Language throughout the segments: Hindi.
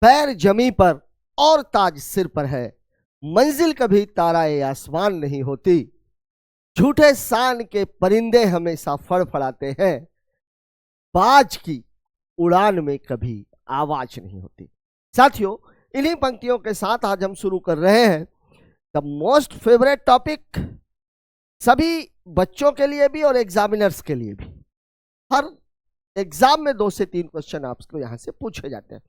पैर जमी पर और ताज सिर पर है, मंजिल कभी ताराए आसमान नहीं होती, झूठे शान के परिंदे हमेशा फड़फड़ाते हैं, बाज की उड़ान में कभी आवाज नहीं होती। साथियों, इन्हीं पंक्तियों के साथ आज हम शुरू कर रहे हैं द मोस्ट फेवरेट टॉपिक, सभी बच्चों के लिए भी और एग्जामिनर्स के लिए भी। हर एग्जाम में 2 से 3 क्वेश्चन आपको यहां से पूछे जाते हैं।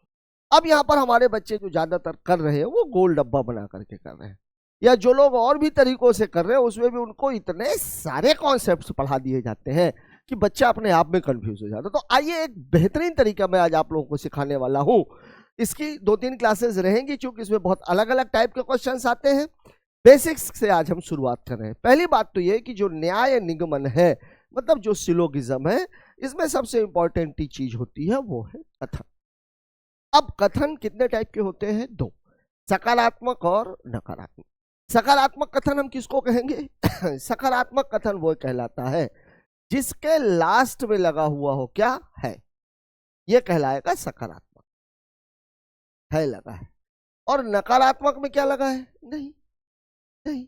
अब यहां पर हमारे बच्चे जो ज्यादातर कर रहे हैं वो गोल डब्बा बना करके कर रहे हैं, या जो लोग और भी तरीकों से कर रहे हैं उसमें भी उनको इतने सारे कॉन्सेप्ट्स पढ़ा दिए जाते हैं कि बच्चा अपने आप में कंफ्यूज हो जाता है। तो आइए एक बेहतरीन तरीका मैं आज आप लोगों को सिखाने वाला हूं। इसकी 2-3 क्लासेस रहेंगी क्योंकि इसमें बहुत अलग अलग टाइप के क्वेश्चंस आते हैं। बेसिक्स से आज हम शुरुआत कर रहे हैं। पहली बात तो ये कि जो न्याय निगमन है, मतलब जो सिलोगिज्म है, इसमें सबसे इंपॉर्टेंट चीज होती है वो है कथन। अब कथन कितने टाइप के होते हैं? 2, सकारात्मक और नकारात्मक। सकारात्मक कथन हम किसको कहेंगे? सकारात्मक कथन वो कहलाता है जिसके लास्ट में लगा हुआ हो क्या है, यह कहलाएगा सकारात्मक, है लगा है। और नकारात्मक में क्या लगा है? नहीं नहीं।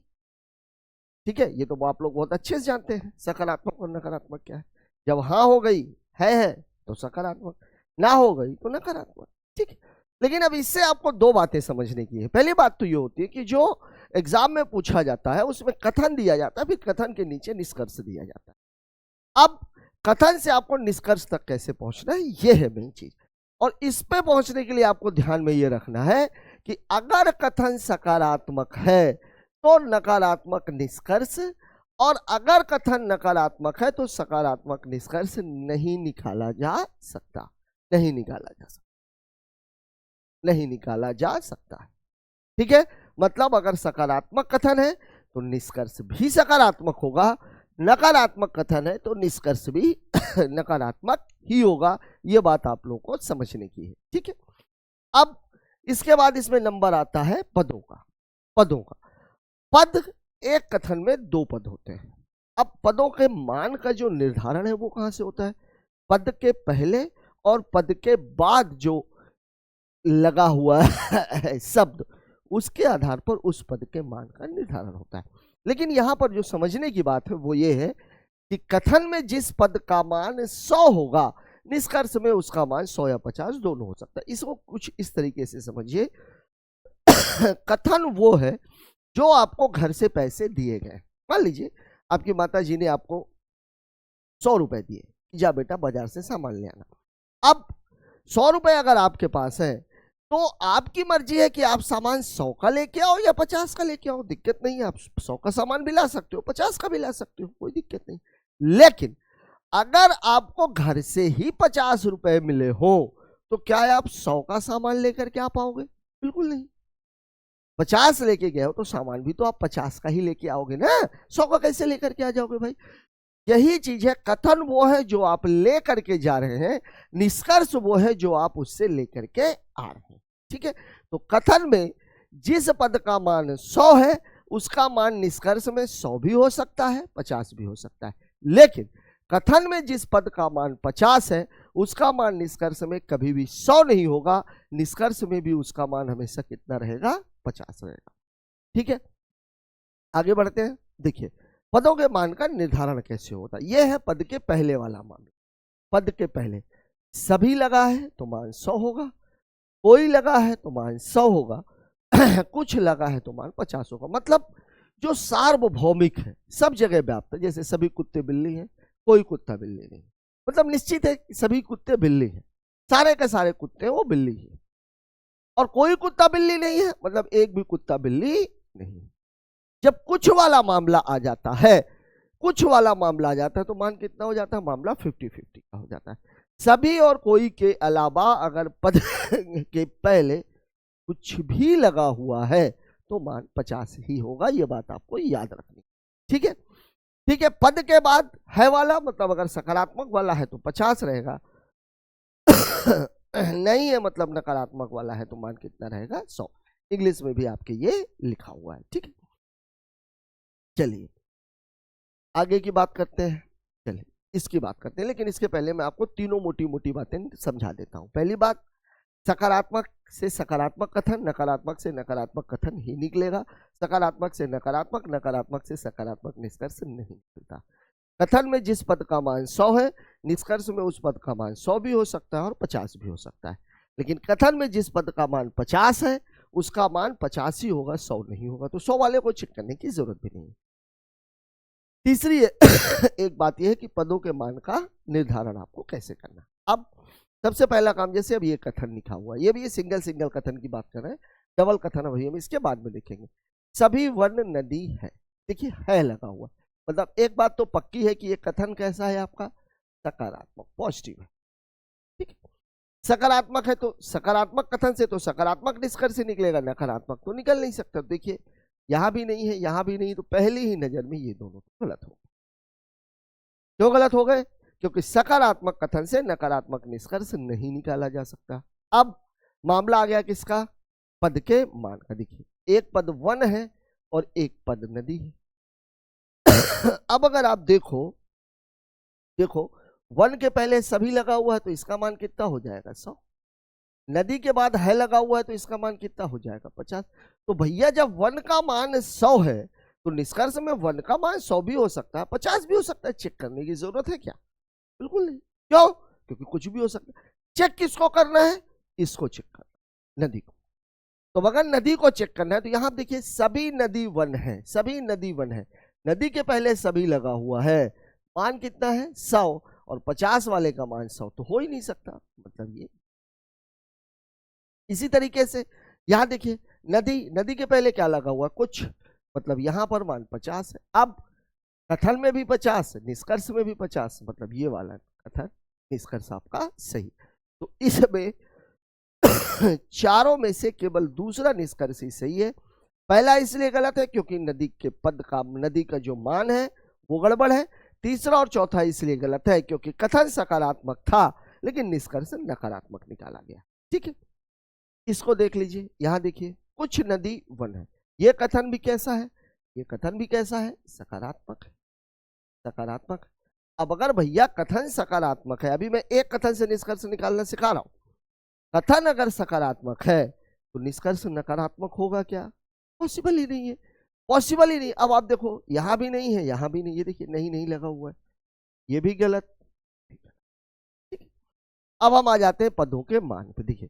ठीक है, ये तो आप लोग बहुत अच्छे से जानते हैं सकारात्मक और नकारात्मक क्या है। जब हाँ हो गई है तो सकारात्मक, ना हो गई तो नकारात्मक। ठीक है, लेकिन अब इससे आपको 2 बातें समझने की है। पहली बात तो ये होती है कि जो एग्जाम में पूछा जाता है उसमें कथन दिया जाता है, फिर कथन के नीचे निष्कर्ष दिया जाता है। अब कथन से आपको निष्कर्ष तक कैसे पहुंचना है, ये है मेन चीज। और इस पे पहुंचने के लिए आपको ध्यान में ये रखना है कि अगर कथन सकारात्मक है तो नकारात्मक निष्कर्ष, और अगर कथन नकारात्मक है तो सकारात्मक निष्कर्ष नहीं निकाला जा सकता, नहीं निकाला जा सकता, नहीं निकाला जा सकता है। ठीक है, मतलब अगर सकारात्मक कथन है तो निष्कर्ष भी सकारात्मक होगा, नकारात्मक कथन है तो निष्कर्ष भी नकारात्मक ही होगा। यह बात आप लोगों को समझने की है। ठीक है, अब इसके बाद इसमें नंबर आता है पदों का। पदों का पद, एक कथन में 2 पद होते हैं। अब पदों के मान का जो निर्धारण है वो कहां से होता है? पद के पहले और पद के बाद जो लगा हुआ है शब्द, उसके आधार पर उस पद के मान का निर्धारण होता है। लेकिन यहां पर जो समझने की बात है वो ये है कि कथन में जिस पद का मान 100 होगा, निष्कर्ष में उसका मान 100 या 50 दोनों हो सकता है। इसको कुछ इस तरीके से समझिए। कथन वो है जो आपको घर से पैसे दिए गए। मान लीजिए आपकी माता जी ने आपको 100 रुपए दिए, जा बेटा बाजार से सामान ले आना। अब 100 रुपए अगर आपके पास है तो आपकी मर्जी है कि आप सामान 100 का लेके आओ या 50 का लेके आओ, दिक्कत नहीं है। आप 100 का सामान भी ला सकते हो, 50 का भी ला सकते हो, कोई दिक्कत नहीं। लेकिन अगर आपको घर से ही 50 रुपए मिले हो तो क्या आप 100 का सामान लेकर के आ पाओगे? बिल्कुल नहीं। 50 लेके गए हो तो सामान भी तो आप 50 का ही लेके आओगे ना, 100 का कैसे लेकर के आ जाओगे भाई? यही चीज है, कथन वो है जो आप ले करके जा रहे हैं, निष्कर्ष वो है जो आप उससे लेकर के आ रहे हैं। ठीक है, तो कथन में जिस पद का मान 100 है उसका मान निष्कर्ष में 100 भी हो सकता है, 50 भी हो सकता है। लेकिन कथन में जिस पद का मान 50 है उसका मान निष्कर्ष में कभी भी 100 नहीं होगा, निष्कर्ष में भी उसका मान हमेशा कितना रहेगा? 50 रहेगा। ठीक है, आगे बढ़ते हैं। देखिए पदों के मान का निर्धारण कैसे होता है। यह है पद के पहले वाला मान। पद के पहले सभी लगा है तो मान 100 होगा, कोई लगा है तो मान 100 होगा, कुछ लगा है तो मान 50 होगा। मतलब जो सार्वभौमिक है, सब जगह व्याप्त है। जैसे सभी कुत्ते बिल्ली हैं, कोई कुत्ता बिल्ली नहीं, मतलब निश्चित है कि सभी कुत्ते बिल्ली हैं, सारे के सारे कुत्ते वो बिल्ली है। और कोई कुत्ता बिल्ली नहीं है, मतलब एक भी कुत्ता बिल्ली नहीं। जब कुछ वाला मामला आ जाता है, कुछ वाला मामला आ जाता है तो मान कितना हो जाता है? मामला 50-50 का हो जाता है। सभी और कोई के अलावा अगर पद के पहले कुछ भी लगा हुआ है तो मान 50 ही होगा। यह बात आपको याद रखनी। ठीक है, ठीक है। पद के बाद है वाला, मतलब अगर सकारात्मक वाला है तो 50 रहेगा, नहीं है मतलब नकारात्मक वाला है तो मान कितना रहेगा? 100। इंग्लिश में भी आपके ये लिखा हुआ है। ठीक है, चलिए आगे की बात करते हैं। चलिए इसकी बात करते हैं, लेकिन इसके पहले मैं आपको तीनों मोटी मोटी बातें समझा देता हूं। पहली बात, सकारात्मक से सकारात्मक कथन, नकारात्मक से नकारात्मक कथन ही निकलेगा। सकारात्मक से नकारात्मक, नकारात्मक से सकारात्मक निष्कर्ष नहीं निकलता। कथन में जिस पद का मान 100 है, निष्कर्ष में उस पद का मान 100 भी हो सकता है और 50 भी हो सकता है। लेकिन कथन में जिस पद का मान 50 है, उसका मान 50 ही होगा, 100 नहीं होगा। तो 100 वाले को चेक करने की जरूरत भी नहीं है। तीसरी एक बात यह है कि पदों के मान का निर्धारण आपको कैसे करना। अब सबसे पहला काम, जैसे अब ये कथन लिखा हुआ है, ये भी ये सिंगल कथन की बात कर रहे हैं, डबल कथन अभी हम इसके बाद में देखेंगे। सभी वन नदी है, देखिए है लगा हुआ, मतलब एक बात तो पक्की है कि ये कथन कैसा है आपका, सकारात्मक, पॉजिटिव है। ठीक है, सकारात्मक है तो सकारात्मक कथन से तो सकारात्मक निष्कर्ष निकलेगा, नकारात्मक तो निकल नहीं सकता। देखिए यहां भी नहीं है, यहां भी नहीं, तो पहली ही नजर में ये दोनों गलत हो गए। क्यों गलत हो गए? क्योंकि सकारात्मक कथन से नकारात्मक निष्कर्ष नहीं निकाला जा सकता। अब मामला आ गया किसका, पद के मान का। देखिए एक पद वन है और एक पद नदी है। अब अगर आप देखो वन के पहले सभी लगा हुआ है तो इसका मान कितना हो जाएगा, 100। नदी के बाद है लगा हुआ है तो इसका मान कितना हो जाएगा, 50। तो भैया जब वन का मान 100 है तो निष्कर्ष में वन का मान 100 भी हो सकता है, 50 भी हो सकता है। चेक करने की जरूरत है क्या? बिल्कुल नहीं। क्यों? क्योंकि कुछ भी हो सकता है। चेक किसको करना है? इसको चेक करना, नदी को। तो अगर नदी को चेक करना है तो यहां देखिए सभी नदी वन है, सभी नदी वन है, नदी के पहले सभी लगा हुआ है, मान कितना है, 100, और 50 वाले का मान 100 तो हो ही नहीं सकता, मतलब ये। इसी तरीके से यहां देखिए नदी के पहले क्या लगा हुआ, कुछ, मतलब यहां पर मान 50 है। अब कथन में भी 50, निष्कर्ष में भी 50, मतलब ये वाला कथन निष्कर्ष आपका सही। तो इसमें चारों में से केवल दूसरा निष्कर्ष ही सही है। पहला इसलिए गलत है क्योंकि नदी का जो मान है वो गड़बड़ है। तीसरा और चौथा इसलिए गलत है क्योंकि कथन सकारात्मक था लेकिन निष्कर्ष नकारात्मक निकाला गया। ठीक है, इसको देख लीजिए। यहां देखिए कुछ नदी वन है, ये कथन भी कैसा है, ये कथन भी कैसा है, सकारात्मक है, सकारात्मक। अब अगर भैया कथन सकारात्मक है, अभी मैं एक कथन से निष्कर्ष निकालना सिखा रहा हूं, कथन अगर सकारात्मक है तो निष्कर्ष नकारात्मक होगा क्या? पॉसिबल ही नहीं है, पॉसिबल ही नहीं। अब आप देखो यहां भी नहीं है, यहां भी नहीं, ये देखिए नहीं लगा हुआ है, ये भी गलत। अब हम आ जाते हैं पदों के मान पे। देखिए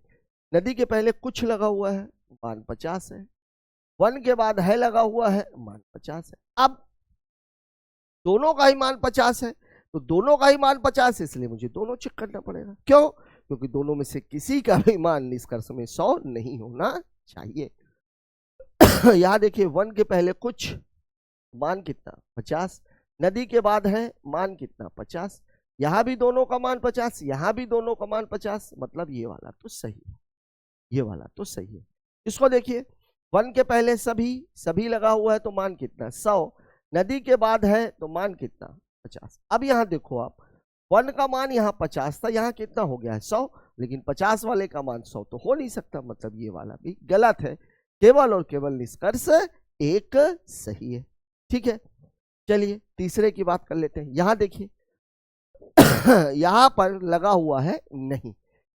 नदी के पहले कुछ लगा हुआ है, मान 50 है, वन के बाद है लगा हुआ है, मान 50 है। अब दोनों का ही मान 50 है, तो दोनों का ही मान 50 है, इसलिए मुझे दोनों चेक करना पड़ेगा। क्यों? क्योंकि दोनों में से किसी का भी मान निष्कर्ष में 100 नहीं होना चाहिए। यहां देखिए वन के पहले कुछ, मान कितना, 50, नदी के बाद है, मान कितना, 50, यहां भी दोनों का मान 50, यहां भी दोनों का मान 50, मतलब ये वाला तो सही है, ये वाला तो सही है। इसको देखिए वन के पहले सभी लगा हुआ है तो मान कितना, 100, नदी के बाद है तो मान कितना, 50। अब यहां देखो आप, वन का मान यहाँ 50 था, यहाँ कितना हो गया है, 100, लेकिन 50 वाले का मान 100 तो हो नहीं सकता, मतलब ये वाला भी गलत है। केवल और केवल निष्कर्ष एक सही है। ठीक है, चलिए तीसरे की बात कर लेते हैं। यहां देखिए यहां पर लगा हुआ है नहीं,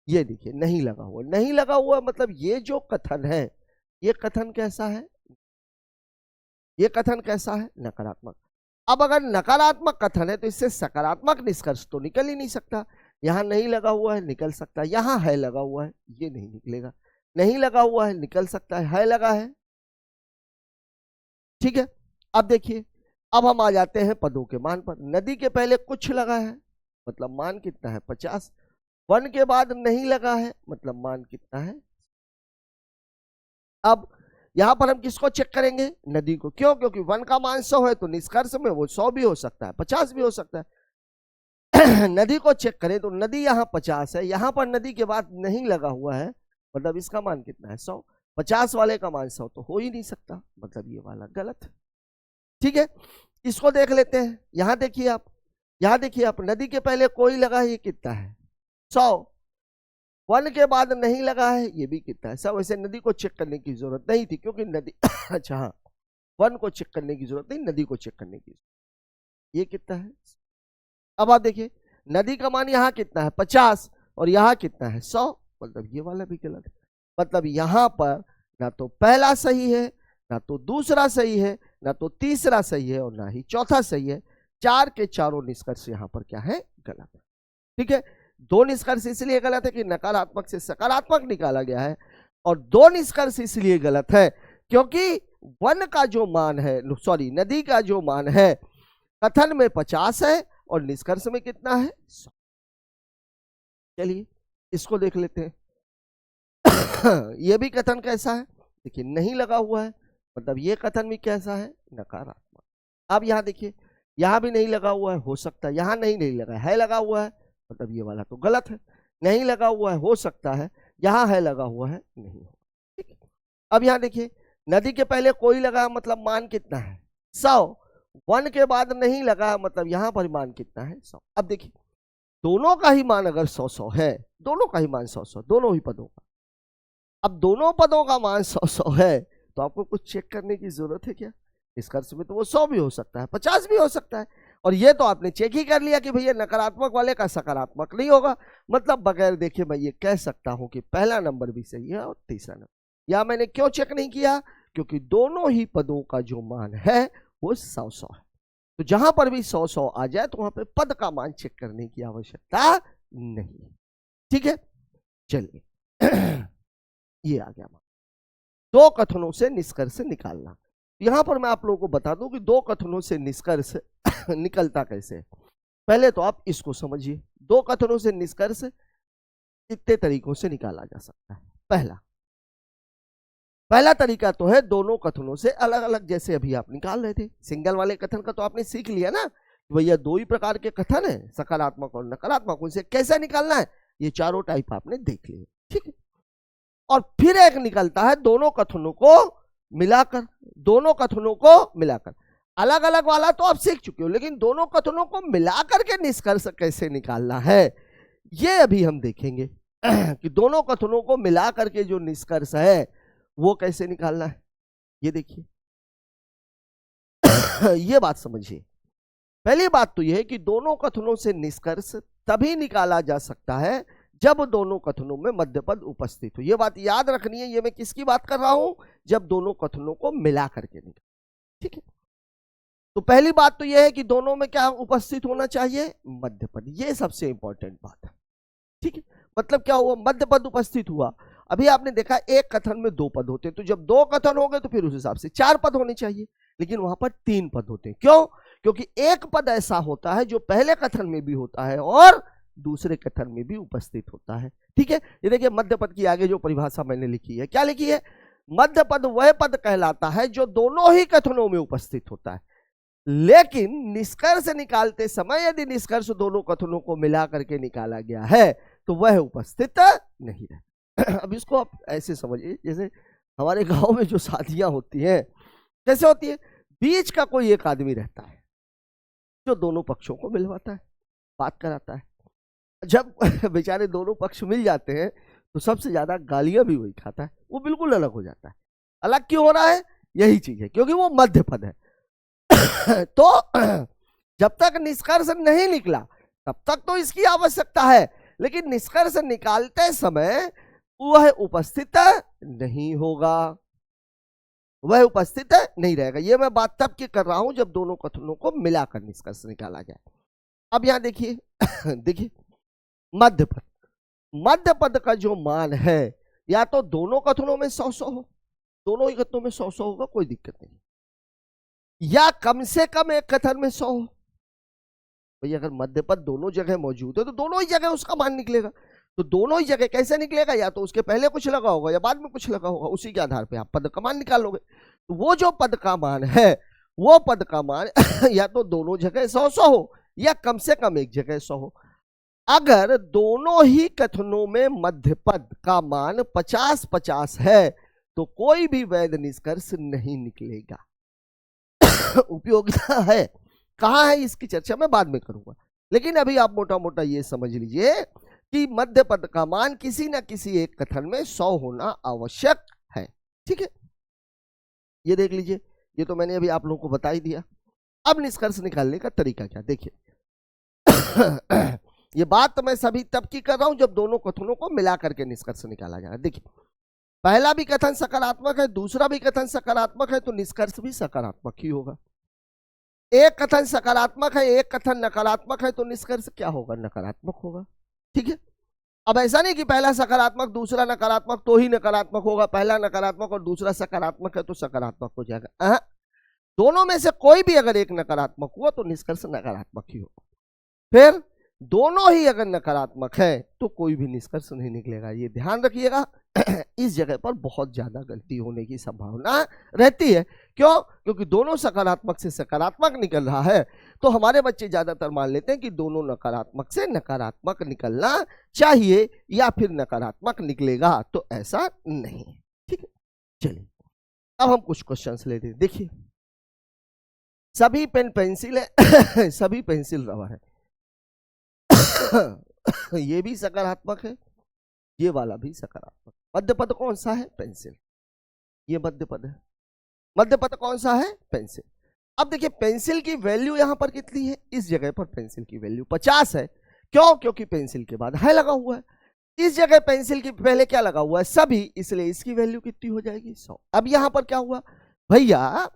ये देखिए नहीं लगा हुआ, नहीं लगा हुआ, मतलब ये जो कथन है, ये कथन कैसा है, ये कथन कैसा है, नकारात्मक। अब अगर नकारात्मक कथन है तो इससे सकारात्मक निष्कर्ष तो निकल ही नहीं सकता। यहां नहीं लगा हुआ है, निकल सकता है, यहां है लगा हुआ है, ये नहीं निकलेगा, नहीं लगा हुआ है, निकल सकता है लगा है। ठीक है, अब देखिए, अब हम आ जाते हैं पदों के मान पर। नदी के पहले कुछ लगा है, मतलब मान कितना है, 50, वन के बाद नहीं लगा है, मतलब मान कितना है। अब यहां पर हम किसको चेक करेंगे, नदी को। क्यों? क्योंकि वन का मान 100 है तो निष्कर्ष में वो 100 भी हो सकता है, 50 भी हो सकता है। नदी को चेक करें तो नदी यहाँ 50 है, यहां पर नदी के बाद नहीं लगा हुआ है, मतलब इसका मान कितना है, 100, 50 वाले का मान 100 तो हो ही नहीं सकता, मतलब ये वाला गलत है। ठीक है, इसको देख लेते हैं। यहां देखिए आप, यहां देखिए आप, नदी के पहले कोई लगा है, ये कितना है, 100, वन के बाद नहीं लगा है, ये भी कितना है, सब। वैसे नदी को चेक करने की जरूरत नहीं थी क्योंकि नदी अच्छा हाँ, वन को चेक करने की जरूरत नहीं, नदी को चेक करने की। ये कितना है, अब आप देखिए नदी का मान यहाँ कितना है, 50, और यहाँ कितना है, 100, मतलब ये वाला भी गलत है। मतलब यहां पर ना तो पहला सही है, ना तो दूसरा सही है, ना तो तीसरा सही है और ना ही चौथा सही है। चार के चारों निष्कर्ष यहां पर क्या है? गलत है। ठीक है, दो निष्कर्ष इसलिए गलत है कि नकारात्मक से सकारात्मक निकाला गया है, और दो निष्कर्ष इसलिए गलत है क्योंकि वन का जो मान है, सॉरी नदी का जो मान है कथन में 50 है और निष्कर्ष में कितना है? 100। चलिए इसको देख लेते हैं। यह भी कथन कैसा है? देखिए नहीं लगा हुआ है, मतलब ये कथन भी कैसा है? नकारात्मक। अब यहां देखिए, यहां भी नहीं लगा हुआ है, हो सकता है। यहां नहीं लगा है लगा हुआ है, मतलब ये वाला तो गलत है। नहीं लगा हुआ है, हो सकता है। यहां है लगा हुआ है, नहीं हो। ठीक है, अब यहां देखिए, नदी के पहले कोई लगा, मतलब मान कितना है? 100। वन के बाद नहीं लगा, मतलब यहां पर मान कितना है? 100। अब देखिए, दोनों का ही मान अगर 100 है, दोनों का ही मान 100 दोनों ही पदों का। अब दोनों पदों का मान 100 है, तो आपको कुछ चेक करने की जरूरत है क्या? निष्कर्ष में तो वो 100 भी हो सकता है, 50 भी हो सकता है, और ये तो आपने चेक ही कर लिया कि भैया नकारात्मक वाले का सकारात्मक नहीं होगा। मतलब बगैर देखे मैं ये कह सकता हूं कि पहला नंबर भी सही है और तीसरा नंबर। या मैंने क्यों चेक नहीं किया? क्योंकि दोनों ही पदों का जो मान है वो 100 है। तो जहां पर भी 100 आ जाए तो वहां पे पद का मान चेक करने की आवश्यकता नहीं है। ठीक है, चलिए ये आ गया मान। दो कथनों से निष्कर्ष निकालना। यहां पर मैं आप लोगों को बता दूं कि दो कथनों से निष्कर्ष निकलता कैसे है। पहले तो आप इसको समझिए, दो कथनों से निष्कर्ष कितने तरीकों से निकाला जा सकता है। पहला तरीका तो है दोनों कथनों से अलग अलग, जैसे अभी आप निकाल रहे थे। सिंगल वाले कथन का तो आपने सीख लिया ना, भैया दो ही प्रकार के कथन है, सकारात्मक और नकारात्मक, उनसे कैसे निकालना है, ये चारों टाइप आपने देख लिए। ठीक है, और फिर एक निकलता है दोनों कथनों को मिलाकर। दोनों कथनों को मिलाकर, अलग अलग वाला तो आप सीख चुके हो, लेकिन दोनों कथनों को मिलाकर के निष्कर्ष कैसे निकालना है, ये अभी हम देखेंगे कि दोनों कथनों को मिलाकर के जो निष्कर्ष है वो कैसे निकालना है। ये देखिए ये बात समझिए। पहली बात तो यह है कि दोनों कथनों से निष्कर्ष तभी निकाला जा सकता है जब दोनों कथनों में मध्यपद उपस्थित हो। यह बात याद रखनी है, ये मैं किसकी बात कर रहा हूं? जब दोनों कथनों को मिला करके निकाल। ठीक है, तो पहली बात तो यह है कि दोनों में क्या उपस्थित होना चाहिए? मध्यपद। ये सबसे इंपॉर्टेंट बात है। ठीक है, मतलब क्या हुआ? मध्यपद उपस्थित हुआ। अभी आपने देखा एक कथन में दो पद होते हैं, तो जब दो कथन हो गए तो फिर उस हिसाब से 4 पद होने चाहिए, लेकिन वहां पर 3 पद होते हैं। क्यों? क्योंकि एक पद ऐसा होता है जो पहले कथन में भी होता है और दूसरे कथन में भी उपस्थित होता है। ठीक है, ये देखिए मध्य पद की आगे जो परिभाषा मैंने लिखी है, क्या लिखी है? मध्य पद वह पद कहलाता है जो दोनों ही कथनों में उपस्थित होता है, लेकिन निष्कर्ष निकालते समय यदि निष्कर्ष दोनों कथनों को मिला करके निकाला गया है तो वह उपस्थित नहीं रहता। अब इसको आप ऐसे समझिए, जैसे हमारे गांव में जो शादियां होती हैं, कैसे होती है? बीच का कोई एक आदमी रहता है जो दोनों पक्षों को मिलवाता है, बात कराता है। जब बेचारे दोनों पक्ष मिल जाते हैं तो सबसे ज्यादा गालियां भी वही खाता है, वो बिल्कुल अलग हो जाता है। अलग क्यों हो रहा है? यही चीज है, क्योंकि वो मध्य पद है। तो जब तक निष्कर्ष नहीं निकला तब तक तो इसकी आवश्यकता है, लेकिन निष्कर्ष निकालते समय वह उपस्थित नहीं होगा, वह उपस्थित नहीं रहेगा। यह मैं बात तब की कर रहा हूं जब दोनों कथनों को मिलाकर निष्कर्ष निकाला जाए। अब यहां देखिए देखिए मध्य पद, मध्य पद का जो मान है या तो दोनों कथनों में 100 हो, दोनों ही कथनों में 100 होगा, कोई दिक्कत नहीं, या कम से कम एक कथन में 100 हो। भाई अगर मध्य पद दोनों जगह मौजूद है तो दोनों ही जगह उसका मान निकलेगा। तो दोनों ही जगह कैसे निकलेगा? या तो उसके पहले कुछ लगा होगा या बाद में कुछ लगा होगा, उसी के आधार पे आप पद का मान निकालोगे। तो वो जो पद का मान है, वो पद का मान या तो दोनों जगह 100 हो या कम से कम एक जगह 100 हो। अगर दोनों ही कथनों में मध्य पद का मान 50-50 है तो कोई भी वैध निष्कर्ष नहीं निकलेगा। उपयोगिता है, कहां है इसकी चर्चा मैं बाद में करूंगा, लेकिन अभी आप मोटा मोटा ये समझ लीजिए कि मध्य पद का मान किसी न किसी एक कथन में 100 होना आवश्यक है। ठीक है, ये देख लीजिए, ये तो मैंने अभी आप लोगों को बता ही दिया। अब निष्कर्ष निकालने का तरीका क्या, देखिए ये बात तो मैं सभी तब की कर रहा हूं जब दोनों कथनों को मिला करके निष्कर्ष निकाला जा रहा है। देखिए पहला भी कथन सकारात्मक है, दूसरा भी कथन सकारात्मक है, तो निष्कर्ष भी सकारात्मक ही होगा। एक कथन सकारात्मक है, एक कथन नकारात्मक है, तो निष्कर्ष क्या होगा? नकारात्मक होगा। ठीक है, अब ऐसा नहीं कि पहला सकारात्मक दूसरा नकारात्मक तो ही नकारात्मक होगा, पहला नकारात्मक और दूसरा सकारात्मक है तो सकारात्मक हो जाएगा। दोनों में से कोई भी अगर एक नकारात्मक हुआ तो निष्कर्ष नकारात्मक ही होगा। फिर दोनों ही अगर नकारात्मक है तो कोई भी निष्कर्ष नहीं निकलेगा। ये ध्यान रखिएगा, इस जगह पर बहुत ज्यादा गलती होने की संभावना रहती है। क्यों? क्योंकि दोनों सकारात्मक से सकारात्मक निकल रहा है, तो हमारे बच्चे ज्यादातर मान लेते हैं कि दोनों नकारात्मक से नकारात्मक निकलना चाहिए या फिर नकारात्मक निकलेगा, तो ऐसा नहीं है। ठीक है, चलिए अब हम कुछ क्वेश्चंस लेते हैं। देखिए, सभी पेन पेंसिल है सभी पेंसिल रबर है ये भी सकारात्मक है, ये वाला भी सकारात्मक। मध्य पद कौन सा है? पेंसिल। ये मध्य पद है। मध्य पद कौन सा है? पेंसिल। अब देखिए पेंसिल की वैल्यू यहां पर कितनी है? इस जगह पर पेंसिल की वैल्यू 50 है। क्यों? क्योंकि पेंसिल के बाद है लगा हुआ है। इस जगह पेंसिल के पहले क्या लगा हुआ है? सभी, इसलिए इसकी वैल्यू कितनी हो जाएगी? 100। अब यहां पर क्या हुआ भैया?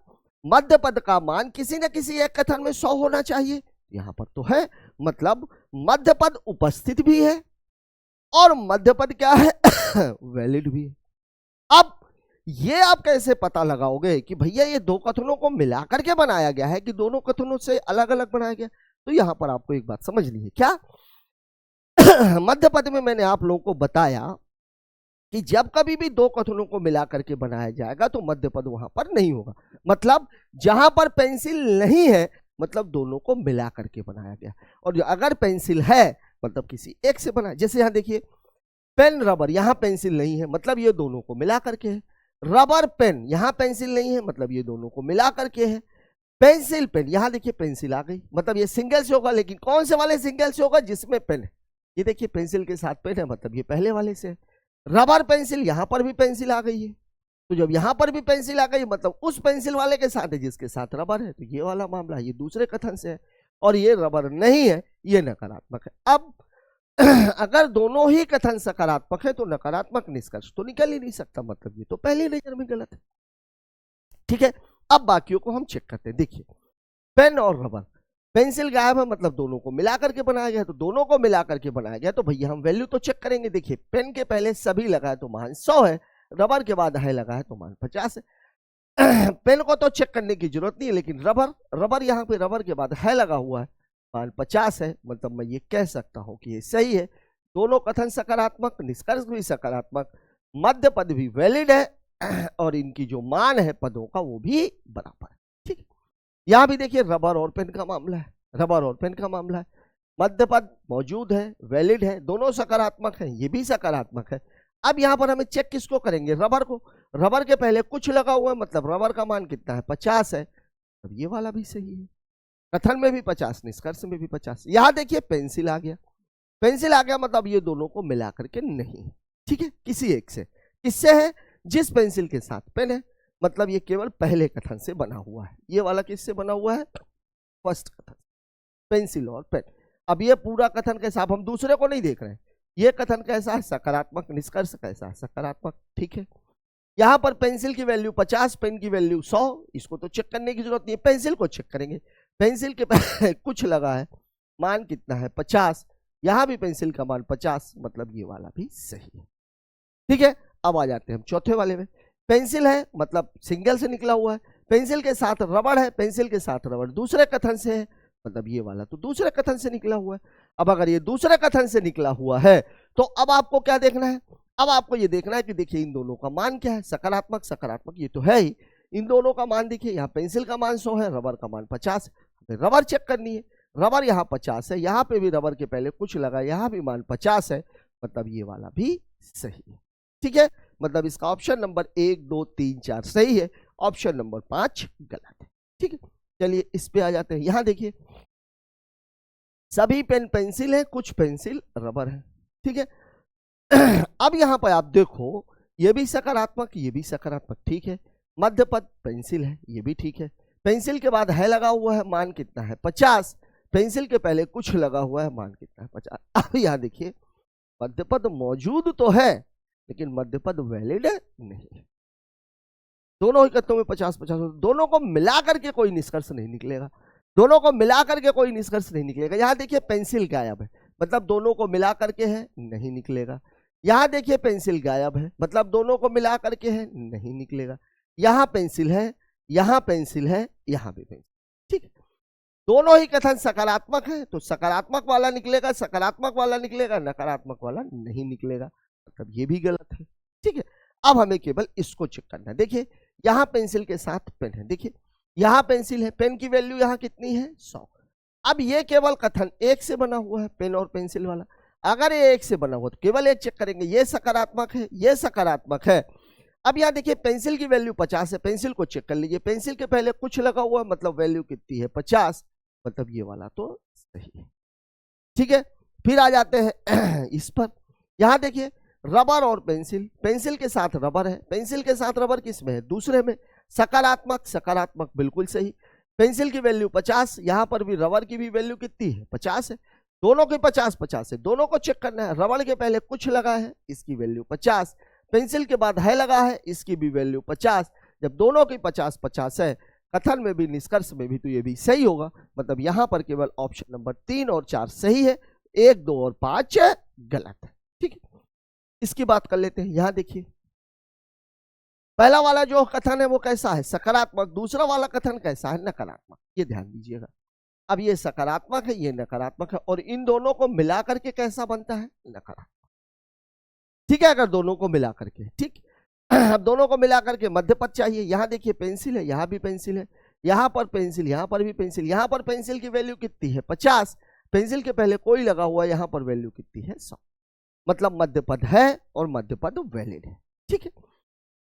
मध्य पद का मान किसी न किसी एक कथन में 100 होना चाहिए। यहां पर तो है, मतलब मध्य पद उपस्थित भी है और मध्य पद क्या है? वैलिड भी है। अब ये आप कैसे पता लगाओगे कि भैया ये दो कथनों को मिलाकर के बनाया गया है कि दोनों कथनों से अलग अलग बनाया गया? तो यहां पर आपको एक बात समझनी है। क्या? मध्य पद में मैंने आप लोगों को बताया कि जब कभी भी दो कथनों को मिला करके बनाया जाएगा तो मध्य पद वहां पर नहीं होगा। मतलब जहां पर पेंसिल नहीं है मतलब दोनों को मिला करके बनाया गया, और अगर पेंसिल है मतलब किसी एक से बना। जैसे यहां देखिए पेन रबर, यहां पेंसिल नहीं है मतलब ये दोनों को मिला करके है। रबर पेन, यहां पेंसिल नहीं है मतलब ये दोनों को मिला करके है। पेंसिल पेन, यहां देखिए पेंसिल आ गई मतलब ये सिंगल से होगा, लेकिन कौन से वाले सिंगल से होगा? जिसमें पेन है। ये देखिए पेंसिल के साथ पेन है मतलब ये पहले वाले से है। रबर पेंसिल, यहां पर भी पेंसिल आ गई है, तो जब यहां पर भी पेंसिल आ गई मतलब उस पेंसिल वाले के साथ है जिसके साथ रबर है, तो ये वाला मामला ये दूसरे कथन से है, और ये रबर नहीं है, ये नकारात्मक है। अब अगर दोनों ही कथन सकारात्मक है तो नकारात्मक निष्कर्ष तो निकल ही नहीं सकता, मतलब ये तो पहली नजर में गलत है। ठीक है, अब बाकियों को हम चेक करते हैं। देखिए पेन और रबर, पेंसिल गायब है मतलब दोनों को मिला करके बनाया गया, तो दोनों को मिला करके बनाया गया तो भैया हम वैल्यू तो चेक करेंगे। देखिए पेन के पहले सभी लगा है तो मान 100 है, रबर के बाद है लगा है तो मान 50 है। पेन को तो चेक करने की जरूरत नहीं है, लेकिन रबर यहाँ पे रबर के बाद है लगा हुआ है, मान 50 है, मतलब मैं ये कह सकता हूं कि ये सही है। दोनों कथन सकारात्मक, निष्कर्ष भी सकारात्मक, मध्य पद भी वैलिड है और इनकी जो मान है पदों का वो भी बराबर है। ठीक है, यहां भी देखिए रबर और पेन का मामला है, रबर और पेन का मामला है, मध्य पद मौजूद है, वैलिड है, दोनों सकारात्मक है, ये भी सकारात्मक है। अब यहां पर हमें चेक किसको करेंगे? रबर को। रबर के पहले कुछ लगा हुआ है मतलब रबर का मान कितना है? 50 है, अब ये वाला भी सही है। कथन में भी 50, निष्कर्ष में भी 50। यहां देखिए पेंसिल आ गया, पेंसिल आ गया मतलब ये दोनों को मिला करके नहीं, ठीक है, किसी एक से। किससे है? जिस पेंसिल के साथ पेन है, मतलब ये केवल पहले कथन से बना हुआ है। ये वाला किससे बना हुआ है? फर्स्ट कथन, पेंसिल और पेन। अब ये पूरा कथन कैसा, अब हम दूसरे को नहीं देख रहे हैं, ये कथन कैसा है? सकारात्मक, निष्कर्ष कैसा है? सकारात्मक। ठीक है, यहां पर पेंसिल की वैल्यू 50, पेन की वैल्यू 100, इसको तो चेक करने की जरूरत नहीं है, पेंसिल को चेक करेंगे। पेंसिल के पहले कुछ लगा है, मान कितना है? 50, यहां भी पेंसिल का मान 50, मतलब ये वाला भी सही है। ठीक है, अब आ जाते हैं हम चौथे वाले में। पेंसिल है मतलब सिंगल से निकला हुआ है, पेंसिल के साथ रबड़ है, पेंसिल के साथ रबड़ दूसरे कथन से है, मतलब ये वाला तो दूसरे कथन से निकला हुआ है। अब अगर ये दूसरे कथन से निकला हुआ है तो अब आपको क्या देखना है? अब आपको ये देखना है कि देखिए इन दोनों का मान क्या है? सकारात्मक, सकारात्मक ये तो है ही। इन दोनों का मान देखिए, यहाँ पेंसिल का मान 100 है, रबर का मान 50 है। रबर चेक करनी है, रबर यहाँ 50 है, यहाँ पे भी रबर के पहले कुछ लगा, यहाँ भी मान 50 है, मतलब ये वाला भी सही है। ठीक है, मतलब इसका ऑप्शन नंबर 1, 2, 3, 4 सही है, ऑप्शन नंबर 5 गलत है। ठीक है, चलिए इस पे आ जाते हैं। यहां देखिए सभी पेन पेंसिल है, कुछ पेंसिल रबर है। ठीक है, अब यहां पर आप देखो ये भी सकारात्मक, ये भी सकारात्मक। ठीक है, मध्य पद पेंसिल है, ये भी ठीक है। पेंसिल के बाद है लगा हुआ है, मान कितना है? 50, पेंसिल के पहले कुछ लगा हुआ है, मान कितना है? 50। अब यहां देखिए मध्य पद मौजूद तो है लेकिन मध्य पद वैलिड नहीं। दोनों ही कथनों में 50-50, दोनों को मिला करके कोई निष्कर्ष नहीं निकलेगा, दोनों को मिला करके कोई निष्कर्ष नहीं निकलेगा। यहां देखिए पेंसिल गायब है, मतलब दोनों को मिला करके है, नहीं निकलेगा। यहां देखिए पेंसिल गायब है, मतलब दोनों को मिला करके है, नहीं निकलेगा। यहां पेंसिल है, यहां पेंसिल है, यहां भी पेंसिल, ठीक है। दोनों ही कथन सकारात्मक है तो सकारात्मक वाला निकलेगा, सकारात्मक वाला निकलेगा, नकारात्मक वाला नहीं निकलेगा, मतलब ये भी गलत है, ठीक है। अब हमें केवल इसको चेक करना है। देखिए यहां पेंसिल के साथ पेन है, देखिए यहां पेंसिल है, पेन की वैल्यू यहां कितनी है 100। अब ये केवल कथन एक से बना हुआ है, पेन और पेंसिल वाला। अगर ये एक से बना हुआ तो केवल एक चेक करेंगे, ये सकारात्मक है, ये सकारात्मक है। अब यहाँ देखिए पेंसिल की वैल्यू 50 है, पेंसिल को चेक कर लीजिए, पेंसिल के पहले कुछ लगा हुआ मतलब वैल्यू कितनी है 50, मतलब ये वाला तो सही है, ठीक है। फिर आ जाते हैं इस पर, यहां देखिए रबर और पेंसिल, पेंसिल के साथ रबर है, पेंसिल के साथ रबर किस में है दूसरे में, सकारात्मक, सकारात्मक बिल्कुल सही। पेंसिल की वैल्यू 50, यहां पर भी रबर की भी वैल्यू कितनी है 50 है, दोनों के 50-50 है, दोनों को चेक करना है। रबर के पहले कुछ लगा है, इसकी वैल्यू 50, पेंसिल के बाद है लगा है, इसकी भी वैल्यू 50। जब दोनों की 50-50 है, कथन में भी निष्कर्ष में भी तो ये भी सही होगा, मतलब यहां पर केवल ऑप्शन नंबर 3 और 4 सही है, 1, 2 और 5 गलत है, ठीक है। इसकी बात कर लेते हैं। यहां देखिए पहला वाला जो कथन है वो कैसा है सकारात्मक, दूसरा वाला कथन कैसा है नकारात्मक, ये ध्यान दीजिएगा। अब ये सकारात्मक है, ये नकारात्मक है, और इन दोनों को मिला करके कैसा बनता है नकारात्मक, ठीक है। अगर दोनों को मिला करके, ठीक। अब दोनों को मिला करके मध्य पद चाहिए। यहां देखिए पेंसिल है, यहां भी पेंसिल है, यहां पर पेंसिल, यहां पर भी पेंसिल, यहां पर पेंसिल की वैल्यू कितनी है 50, पेंसिल के पहले कोई लगा हुआ, यहां पर वैल्यू कितनी है 100, मतलब मध्य पद है और मध्य पद वैलिड है, ठीक है।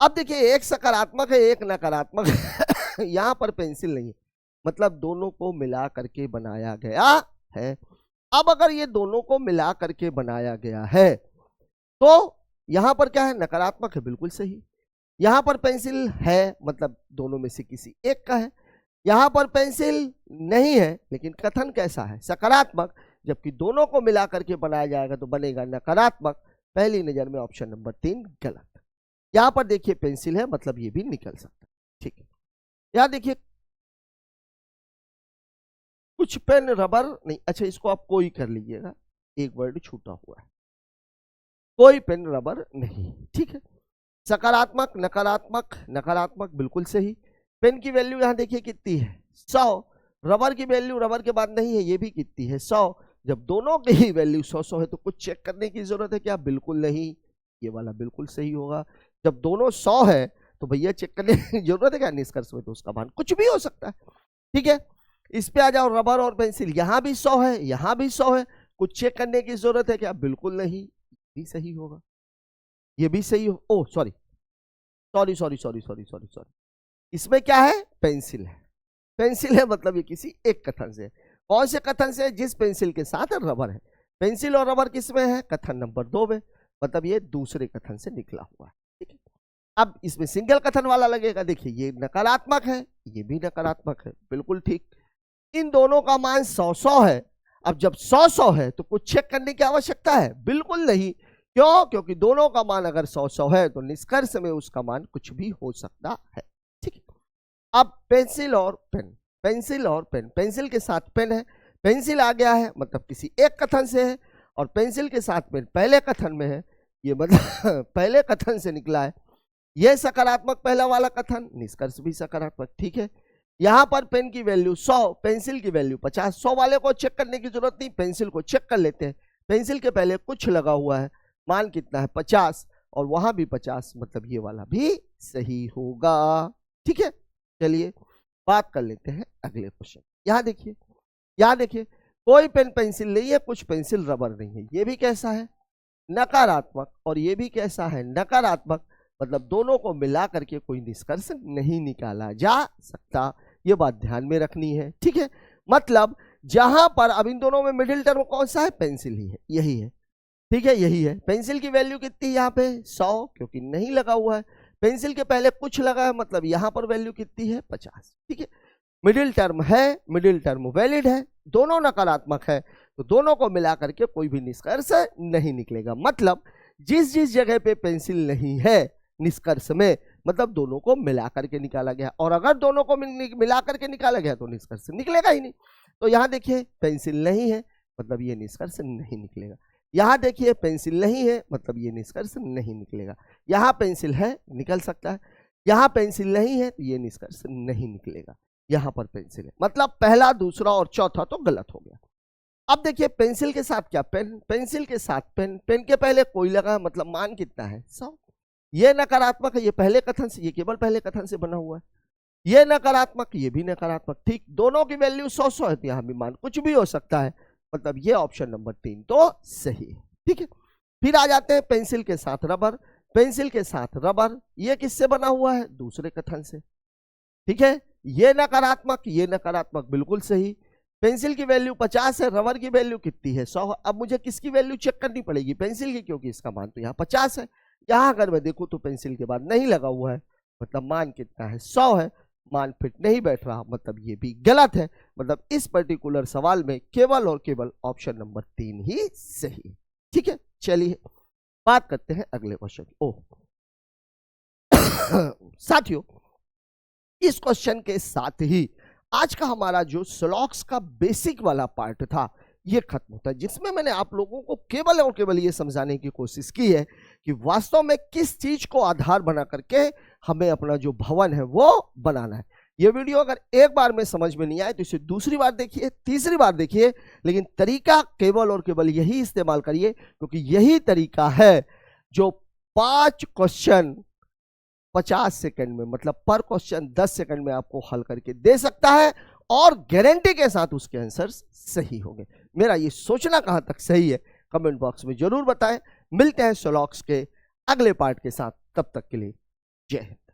अब देखिए एक सकारात्मक है, एक नकारात्मक है यहां पर पेंसिल नहीं है, मतलब दोनों को मिला करके बनाया गया है। अब अगर ये दोनों को मिला करके बनाया गया है तो यहां पर क्या है नकारात्मक है, बिल्कुल सही। यहां पर पेंसिल है, मतलब दोनों में से किसी एक का है। यहां पर पेंसिल नहीं है, लेकिन कथन कैसा है सकारात्मक, जबकि दोनों को मिला करके बनाया जाएगा तो बनेगा नकारात्मक। पहली नजर में ऑप्शन नंबर 3 गलत। यहां पर देखिए पेंसिल है, मतलब ये भी निकल सकता है, ठीक है। यहां देखिए कुछ पेन रबर नहीं, अच्छा इसको आप कोई कर लीजिएगा, एक वर्ड छूटा हुआ है, कोई पेन रबर नहीं, ठीक है। सकारात्मक, नकारात्मक, नकारात्मक बिल्कुल सही। पेन की वैल्यू यहां देखिए कितनी है 100, रबर की वैल्यू रबर के बाद नहीं है, ये भी कितनी है 100। जब दोनों की वैल्यू 100 है तो कुछ चेक करने की जरूरत है क्या, बिल्कुल नहीं, ये वाला बिल्कुल सही होगा। जब दोनों 100 है तो भैया चेक करने की जरूरत है क्या निष्कर्ष में, तो उसका मान कुछ भी हो सकता है, ठीक है। इस पे आ जाओ रबर और पेंसिल, यहां भी 100 है, यहां भी 100 है, कुछ चेक करने की जरूरत है क्या, बिल्कुल नहीं, भी सही होगा, ये भी सही हो, oh sorry sorry sorry sorry sorry sorry sorry, इसमें क्या है पेंसिल है, पेंसिल है मतलब ये किसी एक कथन से, कौन से कथन से, जिस पेंसिल के साथ रबर है। पेंसिल और रबर किस में है, कथन नंबर 2 में, मतलब ये दूसरे कथन से निकला हुआ है, ठीक है। अब इसमें सिंगल कथन वाला लगेगा, देखिए ये नकारात्मक है, ये भी नकारात्मक है, बिल्कुल ठीक। इन दोनों का मान 100-100 है। अब जब 100-100 है तो कुछ चेक करने की आवश्यकता है, बिल्कुल नहीं। क्यों, क्योंकि दोनों का मान अगर 100-100 है तो निष्कर्ष में उसका मान कुछ भी हो सकता है, ठीक है। अब पेंसिल और पेन, पेंसिल और पेन, पेंसिल के साथ पेन है, पेंसिल आ गया है मतलब किसी एक कथन से है, और पेंसिल के साथ पेन पहले कथन में है, ये मतलब पहले कथन से निकला है। यह सकारात्मक पहला वाला कथन, निष्कर्ष भी सकारात्मक, ठीक है। यहां पर पेन की वैल्यू 100, पेंसिल की वैल्यू 50, 100 वाले को चेक करने की जरूरत नहीं, पेंसिल को चेक कर लेते हैं। पेंसिल के पहले कुछ लगा हुआ है, मान कितना है 50, और वहां भी 50, मतलब ये वाला भी सही होगा, ठीक है। चलिए बात कर लेते हैं अगले क्वेश्चन। यहां देखिए, यहां देखिए कोई पेन पेंसिल नहीं है, कुछ पेंसिल रबर नहीं है, ये भी कैसा है नकारात्मक, और ये भी कैसा है नकारात्मक, मतलब दोनों को मिला करके कोई निष्कर्ष नहीं निकाला जा सकता, ये बात ध्यान में रखनी है, ठीक है। मतलब जहां पर अब इन दोनों में मिडिल टर्म कौन सा है, पेंसिल ही है, यही है, ठीक है, यही है। पेंसिल की वैल्यू कितनी है यहाँ पे 100, क्योंकि नहीं लगा हुआ है, पेंसिल के पहले कुछ लगा है, मतलब यहां पर वैल्यू कितनी है 50, ठीक है। मिडिल टर्म है, मिडिल टर्म वैलिड है, दोनों नकारात्मक है, तो दोनों को मिला करके कोई भी निष्कर्ष नहीं निकलेगा। मतलब जिस जिस जगह पे पेंसिल नहीं है निष्कर्ष में, मतलब दोनों को मिला करके निकाला गया, और अगर दोनों को मिला करके निकाला गया तो निष्कर्ष निकलेगा ही नहीं। तो यहाँ देखिए पेंसिल नहीं है, मतलब ये निष्कर्ष नहीं निकलेगा। यहाँ देखिए पेंसिल नहीं है, मतलब ये निष्कर्ष नहीं निकलेगा। यहाँ पेंसिल है, निकल सकता है। यहाँ पेंसिल नहीं है तो ये निष्कर्ष नहीं निकलेगा। यहाँ पर पेंसिल है, मतलब पहला, दूसरा और चौथा तो गलत हो गया। अब देखिए पेंसिल के साथ क्या, पेन, पेंसिल के साथ पेन, पेन के पहले कोई लगा, मतलब मान कितना है 100। ये नकारात्मक है, ये पहले कथन से, ये केवल पहले कथन से बना हुआ है। ये नकारात्मक, ये भी नकारात्मक, ठीक, दोनों की वैल्यू 100 है, तो यहाँ भी मान कुछ भी हो सकता है, मतलब ये ऑप्शन नंबर 3 तो सही है। ठीक है, फिर आ जाते हैं पेंसिल के साथ रबर। पेंसिल के साथ रबर, ये किससे बना हुआ है, दूसरे कथन से। ठीक है, ये नकारात्मक, ये नकारात्मक, बिल्कुल सही। पेंसिल की वैल्यू 50 है, रबर की वैल्यू कितनी है, 100। अब मुझे किसकी वैल्यू चेक करनी पड़ेगी, पेंसिल की, क्योंकि इसका मान तो यहाँ 50 है। यहाँ अगर मैं देखूं तो पेंसिल के बाद नहीं लगा हुआ है, मतलब मान कितना है, 100 है। मान फिट नहीं बैठ रहा, मतलब ये भी गलत है। मतलब इस पर्टिकुलर सवाल में केवल और केवल ऑप्शन नंबर 3 ही सही है। ठीक है, चलिए बात करते हैं अगले क्वेश्चन की। ओह साथियों, इस क्वेश्चन के साथ ही आज का हमारा जो स्लॉक्स का बेसिक वाला पार्ट था ये खत्म होता है, जिसमें मैंने आप लोगों को केवल और केवल ये समझाने की कोशिश की है कि वास्तव में किस चीज को आधार बना करके हमें अपना जो भवन है वो बनाना है। ये वीडियो अगर एक बार में समझ में नहीं आए तो इसे दूसरी बार देखिए, तीसरी बार देखिए, लेकिन तरीका केवल और केवल यही इस्तेमाल करिए, क्योंकि यही तरीका है जो 5 क्वेश्चन 50 सेकंड में, मतलब पर क्वेश्चन 10 सेकंड में आपको हल करके दे सकता है, और गारंटी के साथ उसके आंसर्स सही होंगे। मेरा ये सोचना कहां तक सही है कमेंट बॉक्स में जरूर बताएं। मिलते हैं स्लॉक्स के अगले पार्ट के साथ, तब तक के लिए जय हिंद।